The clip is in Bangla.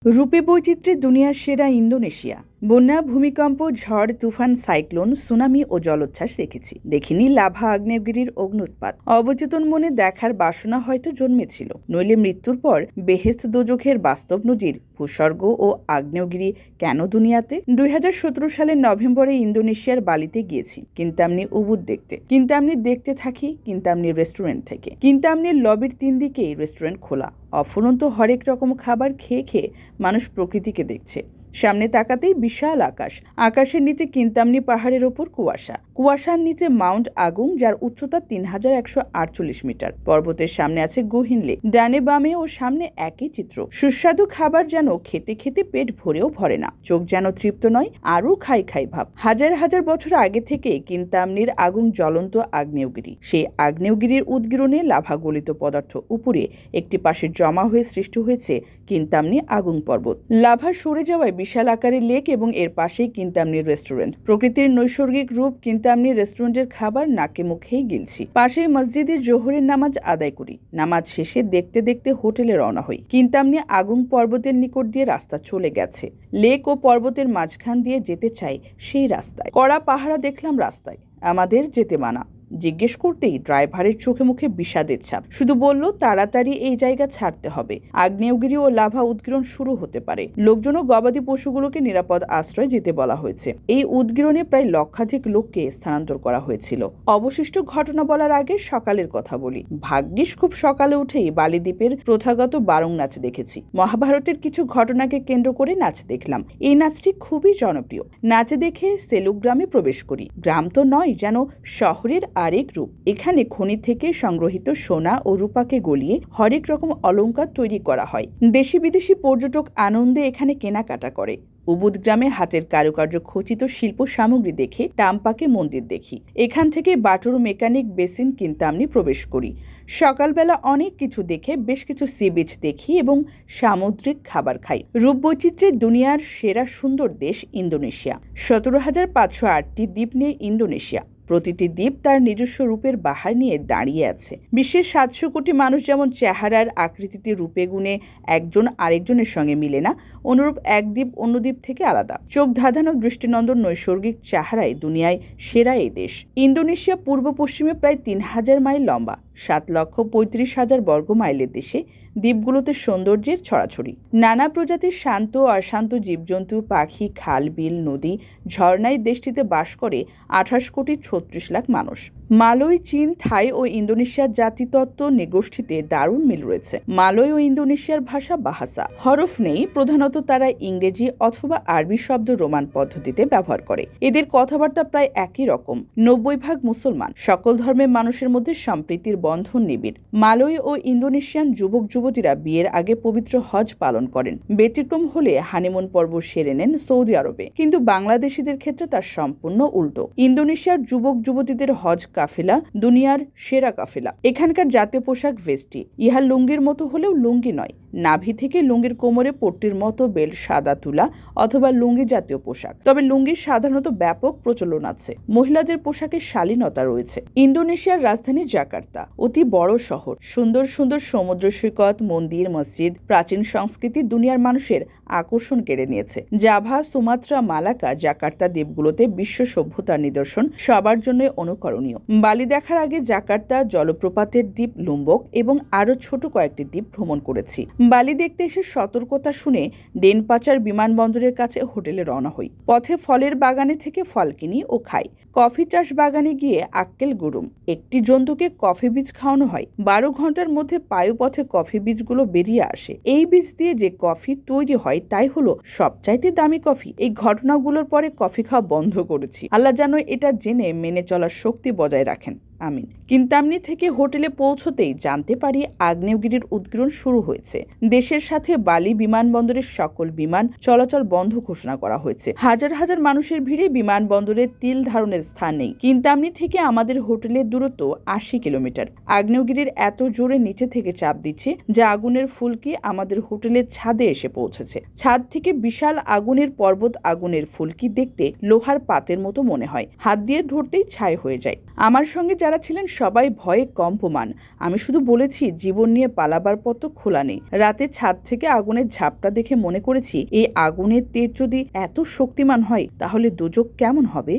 রূপে বৈচিত্র্যে দুনিয়ার সেরা ইন্দোনেশিয়া। বন্যা, ভূমিকম্প, ঝড়, তুফান, সাইক্লোন, সুনামি ও জলোচ্ছ্বাস দেখেছি। দেখিনি লাভা আগ্নেয়গিরির অগ্নুৎপাত। অবচেতন মনে দেখার বাসনা হয়তো জন্মেছিল, নইলে মৃত্যুর পর বেহেশত দোজখের বাস্তব নজির ভূস্বর্গ ও আগ্নেয়গিরি কেন দুনিয়াতে। 2017 সালের নভেম্বরে ইন্দোনেশিয়ার বালিতে গিয়েছি কিন্তামনি উবুদ দেখতে। কিন্তামনি দেখতে থাকি কিন্তামনি রেস্টুরেন্ট থেকে। কিন্তামনির লবির 3 দিকেই রেস্টুরেন্ট খোলা। অফুরন্ত হরেক রকম খাবার খেয়ে খেয়ে মানুষ প্রকৃতিকে দেখছে। সামনে তাকাতেই বিশাল আকাশ, আকাশের নিচে কিন্তামনি পাহাড়ের ওপর কুয়াশা, কুয়াশার নিচে মাউন্ট আগুং, যার উচ্চতা 3148 মিটার। পর্বতের সামনে আছে গহীন লেক, ডানে বামে ও সামনে একই চিত্র। সুস্বাদু খাবার যেন খেতে খেতে পেট ভরেও ভরে না, চোখ যেন তৃপ্ত নয়, আরও খাই খাই ভাব। হাজার হাজার বছর আগে থেকে কিন্তামনির আগুন জ্বলন্ত আগ্নেয়গিরি। সেই আগ্নেয়গিরির উদ্গীরণে লাভা গলিত পদার্থ উপরে একটি পাশে জমা হয়ে সৃষ্টি হয়েছে কিন্তামনি আগুন পর্বত। লাভা সরে যাওয়ায় বিশাল আকারের লেক এবং এর পাশেই কিন্তামনির রেস্টুরেন্ট। প্রকৃতির নৈসর্গিক রূপ। কিন্তামনির রেস্টুরেন্টের খাবার নাকে মুখেই গিলছি। পাশেই মসজিদে জোহরের নামাজ আদায় করি। নামাজ শেষে দেখতে দেখতে হোটেলে রওনা হই। কিন্তামনি আগুন পর্বতের নিকট দিয়ে রাস্তা চলে গেছে। লেক ও পর্বতের মাঝখান দিয়ে যেতে চাই সেই রাস্তায়। কড়া পাহারা দেখলাম রাস্তায়, আমাদের যেতে মানা। জিজ্ঞেস করতেই ড্রাইভারের চোখে মুখে বিষাদের ছাপ। শুধু বলল তাড়াতাড়ি এই জায়গা ছাড়তে হবে, আগ্নেয়গিরি ও লাভা উদ্গীরণ শুরু হতে পারে। লোকজন ও গবাদি পশুগুলোকে নিরাপদ আশ্রয় যেতে বলা হয়েছে। এই উদ্গীরণে প্রায় লক্ষাধিক লোককে স্থানান্তর করা হয়েছিল। অবশিষ্ট ঘটনা বলার আগে সকালের কথা বলি। ভাগ্যিস খুব সকালে উঠেই বালি দ্বীপের প্রথাগত বারং নাচ দেখেছি। মহাভারতের কিছু ঘটনাকে কেন্দ্র করে নাচ দেখলাম। এই নাচটি খুবই জনপ্রিয়। নাচ দেখে সেলুক গ্রামে প্রবেশ করি। গ্রাম তো নয়, যেন শহরের আরেক রূপ। এখানে খনি থেকে সংগ্রহিত সোনা ও রূপাকে গলিয়ে হরেক রকম অলংকার তৈরি করা হয়। দেশি বিদেশি পর্যটক আনন্দে এখানে কেনাকাটা করে। উবুদ গ্রামে হাতের কারুকার্য খচিত শিল্প সামগ্রী দেখে টাম্পাকে মন্দির দেখি। এখান থেকে বাটুর মেকানিক বেসিন কিন্তামনি প্রবেশ করি। সকালবেলা অনেক কিছু দেখে বেশ কিছু সি বিচ দেখি এবং সামুদ্রিক খাবার খাই। রূপবৈচিত্র্যের দুনিয়ার সেরা সুন্দর দেশ ইন্দোনেশিয়া। 17,508টি দ্বীপ নিয়ে ইন্দোনেশিয়া। প্রতিটি দ্বীপ তার নিজস্ব রূপের বাহার নিয়ে দাঁড়িয়ে আছে। বিশ্বের 700 কোটি মানুষ যেমন চেহারার আকৃতিতে রূপে গুণে একজন আরেকজনের সঙ্গে মিলে না, অনুরূপ এক দ্বীপ অন্য দ্বীপ থেকে আলাদা। চোখ ধাঁধানো দৃষ্টিনন্দন নৈসর্গিক চেহারায় দুনিয়ায় সেরা এই দেশ। ইন্দোনেশিয়া পূর্ব পশ্চিমে প্রায় 3000 মাইল লম্বা, 7,35,000 বর্গ মাইলের দেশে। দ্বীপগুলোতে সৌন্দর্যের ছড়াছড়ি। নানা প্রজাতির শান্ত অশান্ত জীবজন্তু, পাখি, খাল, বিল, নদী, ঝর্ণায় দেশটিতে বাস করে 28 কোটি 36 লাখ মানুষ। মালয়, চীন, থাই ও ইন্দোনেশিয়ার জাতিতত্ত্ব নিগোষ্ঠীতে দারুণ মিল রয়েছে। মালয় ও ইন্দোনেশিয়ার ভাষা বাহাসা। হরফ নেই, প্রধানত তারা ইংরেজি অথবা আরবি শব্দ রোমান পদ্ধতিতে ব্যবহার করে। এদের কথাবার্তা প্রায় একই রকম। 90% মুসলমান। সকল ধর্মের মানুষের মধ্যে সম্প্রীতির বন্ধন নিবিড়। মালয় ও ইন্দোনেশিয়ান যুবক যুবতীরা বিয়ের আগে পবিত্র হজ পালন করেন। ব্যতিক্রম হলে হানিমুন পর্ব সেরে নেন সৌদি আরবে, কিন্তু বাংলাদেশিদের ক্ষেত্রে তার সম্পূর্ণ উল্টো। ইন্দোনেশিয়ার যুবক যুবতীদের হজ কাফেলা দুনিয়ার সেরা কাফেলা। এখানকার জাতীয় পোশাক ভেস্টি। ইহা লুঙ্গির মতো হলেও লুঙ্গি নয়। নাভি থেকে লুঙ্গির কোমরে পট্টির মতো বেল্ট, সাদা তুলা অথবা লুঙ্গি জাতীয় পোশাক। তবে লুঙ্গির সাধারণত ব্যাপক প্রচলন আছে। মহিলাদের পোশাকে শালীনতা রয়েছে। ইন্দোনেশিয়ার রাজধানী জাকার্তা অতি বড় শহর। সুন্দর সুন্দর সমুদ্র সৈকত, মন্দির, মসজিদ, প্রাচীন সংস্কৃতি দুনিয়ার মানুষের আকর্ষণ কেড়ে নিয়েছে। জাভা, সুমাত্রা, মালাকা, জাকার্তা দ্বীপগুলোতে বিশ্ব সভ্যতার নিদর্শন, সবার জন্য অনুকরণীয়। বালি দেখার আগে জাকার্তা, জলপ্রপাতের দ্বীপ লুম্বক এবং আরও ছোট কয়েকটি দ্বীপ ভ্রমণ করেছি। বালি দেখতে এসে সতর্কতা শুনে ডেনপাচার বিমানবন্দরের কাছে হোটেলে রওনা হই। পথে ফলের বাগানে থেকে ফল কিনি ও খাই। কফি চাষ বাগানে গিয়ে আক্কেল গুরুম। একটি জন্তুকে কফি বীজ খাওয়ানো হয়। 12 ঘন্টার মধ্যে পায়ুপথে কফি বীজগুলো বেরিয়ে আসে। এই বীজ দিয়ে যে কফি তৈরি হয় তাই হলো সবচাইতে দামি কফি। এই ঘটনাগুলোর পরে কফি খাওয়া বন্ধ করেছি। আল্লাহ যেন এটা জেনে মেনে চলার শক্তি বজায় রাখেন, আমিন। কিন্তামনি থেকে হোটেলে পৌঁছতেই জানতে পারি আগ্নেয়গিরির উদ্গীরণ শুরু হয়েছে। দেশের সাথে বালি বিমানবন্দরের সকল বিমান চলাচল বন্ধ ঘোষণা করা হয়েছে। হাজার হাজার মানুষের ভিড়ে বিমানবন্দরে তিল ধারণের স্থান নেই। কিন্তামনি থেকে আমাদের হোটেলের দূরত্ব 80 কিলোমিটার। আগ্নেয়গিরির এত জোরে নিচে থেকে চাপ দিচ্ছে যে আগুনের ফুলকি আমাদের হোটেলের ছাদে এসে পৌঁছেছে। ছাদ থেকে বিশাল আগুনের পর্বত, আগুনের ফুলকি দেখতে লোহার পাতের মতো মনে হয়। হাত দিয়ে ধরতেই ছাই হয়ে যায়। আমার সঙ্গে যারা যারা ছিলেন সবাই ভয়ে কম্পমান। আমি শুধু বলেছি জীবন নিয়ে পালাবার পথ তো খোলা নেই। রাতে ছাদ থেকে আগুনের ঝাপটা দেখে মনে করেছি এই আগুনের তেজ যদি এত শক্তিমান হয় তাহলে দুযোগ কেমন হবে।